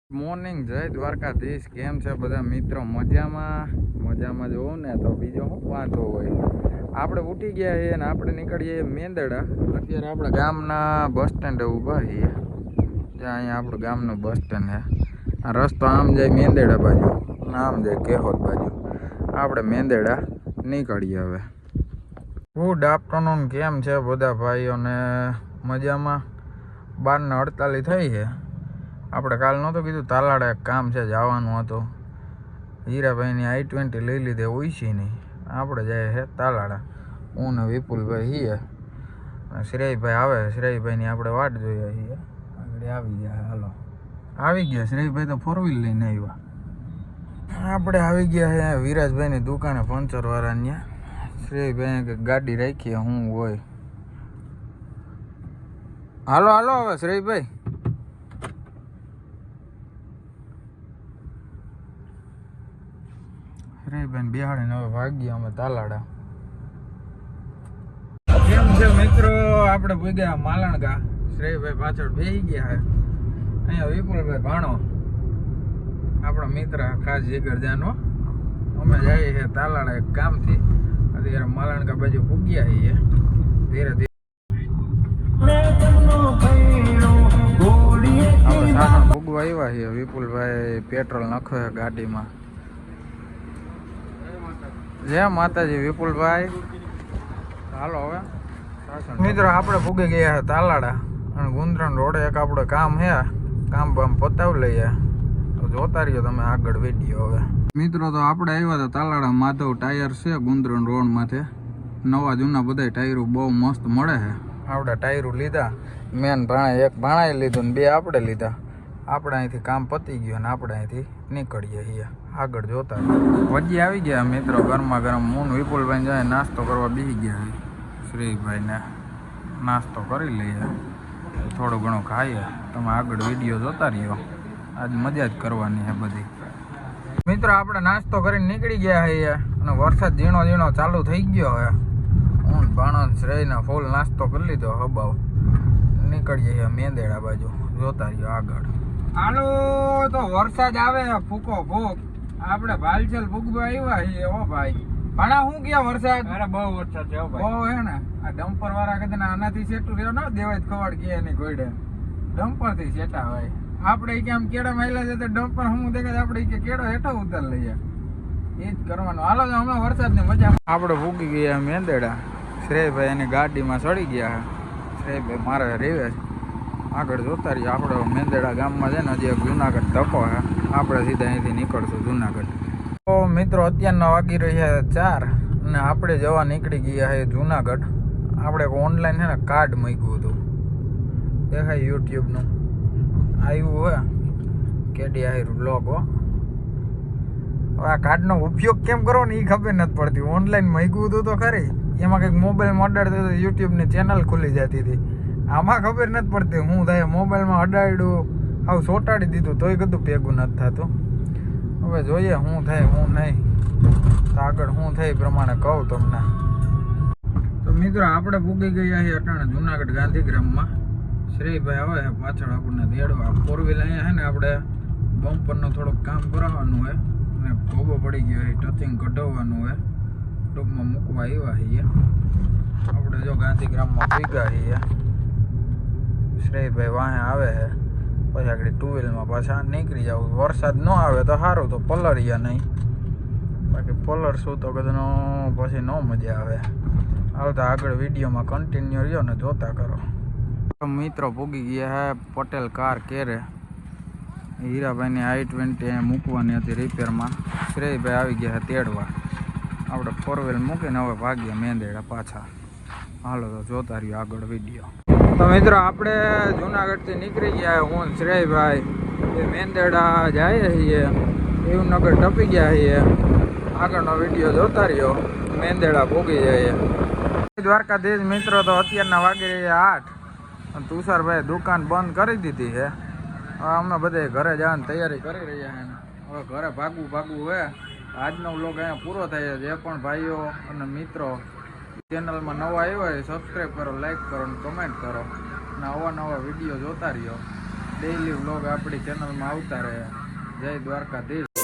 Morning, જય દ્વારકાધીશ. કેમ છે બધા મિત્રો? મજામાં જોવું ને તો બીજો શું વાંધો હોય. આપણે ઉઠી ગયા છીએ ને આપણે નીકળીએ મેંદડા. અત્યારે આપણે ગામના બસ સ્ટેન્ડે ઊભા છીએ. જ્યાં અહીંયા આપણું ગામનું બસ સ્ટેન્ડ છે. આ રસ્તો આમ જાય મેંદડા બાજુ, આમ જાય કેહોદ બાજુ. આપણે મેંદડા નીકળીએ હવે. Good afternoon. કેમ છે બધા ભાઈઓને? મજામાં. 12:48 થઈ છે. આપણે કાલ નહોતું કીધું તાલાળા એક કામ છે, જવાનું હતું. હીરાભાઈની i20 લઈ લીધે ઉઈસી નહીં. આપણે જાય છે તાલાળા. હું ને વિપુલભાઈ છીએ. શ્રેયભાઈ આવે. શ્રેયભાઈની આપણે વાટ જોઈએ છીએ. આગળ આવી ગયા. હાલો, આવી ગયા. શ્રેયભાઈ તો 4 વ્હીલ લઈને આવ્યા. આપણે આવી ગયા છે વિરાજભાઈની દુકાને, પંચરવાળાની. શ્રેયભાઈ કંઈક ગાડી રાખીએ હું હોય. હાલો હાલો હવે શ્રેયભાઈ. શ્રેયભાઈ બિહાડીને હવે ભાગીએ અમે તાલાડા. કેમ છે મિત્રો? આપણે ભૂગ્યા માલણગા. શ્રેયભાઈ પાછળ બેસી ગયા છે. અહીંયા વિપુલભાઈ ભાણો, આપણો મિત્ર ખાસ જીગરજાનો. અમે જઈએ છીએ તાલાડા એક કામથી. અત્યારે માલણગા બાજુ ભૂગ્યા છીએ. ધીરે ધીરે આપણે સાસણ ભૂગવા આવ્યા છીએ. વિપુલભાઈ પેટ્રોલ નાખે ગાડીમાં. જય માતાજી વિપુલભાઈ. હાલો હવે મિત્રો, આપણે ભૂગી ગયા છે તાલાડા. અને ગુંદરણ રોડે એક આપણે કામ છે. કામ બામ પતાવી લઈએ તો જોતા રહ્યો તમે આગળ વિડીયો. હવે મિત્રો તો આપણે આવ્યા હતા તાલાડા. માધવ ટાયર છે ગુંદરણ રોડ માથે. નવા જૂના બધા ટાયરો બહુ મસ્ત મળે છે. આપણે ટાયરો લીધા. મેન ભાણા એક ભાણાએ લીધું ને 2 આપણે લીધા. આપણે અહીંથી કામ પતી ગયું ને આપણે અહીંથી નીકળીએ છીએ આગળ જોતા. વજી આવી ગયા મિત્રો, ગરમા ગરમ. હું વિપુલભાઈ જાય નાસ્તો કરવા બેસી ગયા. શ્રીભાઈને નાસ્તો કરી લઈએ, થોડું ઘણું ખાઈએ. તમે આગળ વિડીયો જોતા રહ્યો. આજ મજા જ કરવાની છે બધી. મિત્રો આપણે નાસ્તો કરીને નીકળી ગયા છીએ અને વરસાદ ઝીણો ઝીણો ચાલુ થઈ ગયો હવે. હું ભાણો શ્રેયના ફૂલ નાસ્તો કરી લીધો. હબાવ નીકળીએ છીએ મેંદેડા બાજુ. જોતા રહ્યો આગળ. હાલો તો વરસાદ આવે ફૂકો ફૂક. આપણે ભાલચલ ફૂગવા આવ્યા છીએ. ઓ ભાઈ ભાણા શું ગયા વરસાદ? અરે બહુ વરસાદ છે બહુ હે ને. આ ડમ્પર વાળા કદાચ આનાથી સેટું રહ્યો ના દેવાય ખવાડ કે એની ગોઈડે ડમ્પર થી સેટા હોય. આપણે કે આમ કેડા માયલા છે તો ડમ્પર હું દેખાય આપણે કે કેડો હેઠો ઉતાર લઈએ. એ જ કરવાનું. હાલો તો હમણાં વરસાદની મજા. આપણે ભૂગી ગયા મેંદેડા. શ્રેયભાઈ એની ગાડીમાં ચડી ગયા. શ્રેયભાઈ મારે રેવે આગળ જોતા રહીએ. આપણે મેંદેડા ગામમાં છે ને હજી એક જુનાગઢ ધક્કો છે. આપણે સીધા અહીંથી નીકળશું જુનાગઢ. તો મિત્રો અત્યારના વાગી રહ્યા 4 અને આપણે જવા નીકળી ગયા છે જુનાગઢ. આપણે ઓનલાઈન છે ને કાર્ડ મૂક્યું હતું, દેખાય યુટ્યુબનું આવ્યું હોય KDI બ્લોગ. આ કાર્ડનો ઉપયોગ કેમ કરવો ને એ ખબર નથી પડતી. ઓનલાઈન મૂક્યું હતું તો ખરી, એમાં કંઈક મોબાઈલમાં અડાડતું તો યુટ્યુબની ચેનલ ખુલી જતી હતી. આમાં ખબર નથી પડતી હું થાય. મોબાઈલમાં અડાડ્યું, આવું ચોંટાડી દીધું તોય કદું ભેગું નથી થતું. હવે જોઈએ શું થાય શું નહીં. તો આગળ શું થાય એ પ્રમાણે કહું તમને. તો મિત્રો આપણે ભૂગી ગયા છીએ અટાણે જુનાગઢ ગાંધીગ્રામમાં. શ્રેયભાઈ આવે છે પાછળ આપણને દેડવા. 4 વ્હીલ અહીંયા છે ને આપણે બમ્પરનું થોડુંક કામ કરાવવાનું હોય અને ભોગો પડી ગયો હોય, ટચિંગ કઢાવવાનું હોય. ટૂંકમાં મૂકવા આવ્યા છીએ આપણે. જો ગાંધીગ્રામમાં ભેગા છીએ. શ્રેયભાઈ વાહે આવે છે. પછી આગળ 2 વ્હીલમાં પાછા નીકળી જાવ. વરસાદ ન આવે તો સારું, તો પલળ્યા નહીં. બાકી પલળશું તો કદાનો પછી ન મજા આવે. આવતા આગળ વિડીયોમાં કન્ટિન્યુ રહ્યો ને જોતા કરો. મિત્રો ભૂગી ગયા છે પટેલ કાર કેરે. હીરાભાઈની i20 મૂકવાની હતી રિપેરમાં. શ્રેયભાઈ આવી ગયા છે તેડવા. આપણે 4 વ્હીલ મૂકીને હવે ભાગીએ મેંદેડા પાછા. હાલો તો જોતા રહ્યો આગળ વિડીયો. તો મિત્રો આપણે જુનાગઢથી નીકળી ગયા. હું શ્રેયભાઈ મેંદેડા જઈએ છીએ. દેવનગર ટપી ગયા છીએ. આગળનો વિડીયો જોતા રહ્યો. મેંદેડા ભોગી જઈએ. દ્વારકાધીશ મિત્રો, તો અત્યારના વાગી રહ્યા 8. તુષારભાઈ દુકાન બંધ કરી દીધી છે. હવે અમે બધા ઘરે જવાની તૈયારી કરી રહ્યા છે. હવે ઘરે ભાગવું હોય. આજનો વ્લોગ અહીંયા પૂરો થાય છે. જે પણ ભાઈઓ અને મિત્રો ચેનલમાં નવા આવ્યા હોય સબસ્ક્રાઈબ કરો, લાઈક કરો અને કમેન્ટ કરો. અને નવા વિડીયો જોતા રહ્યો. ડેઈલી વ્લોગ આપણી ચેનલમાં આવતા રહે. જય દ્વારકાધીશ.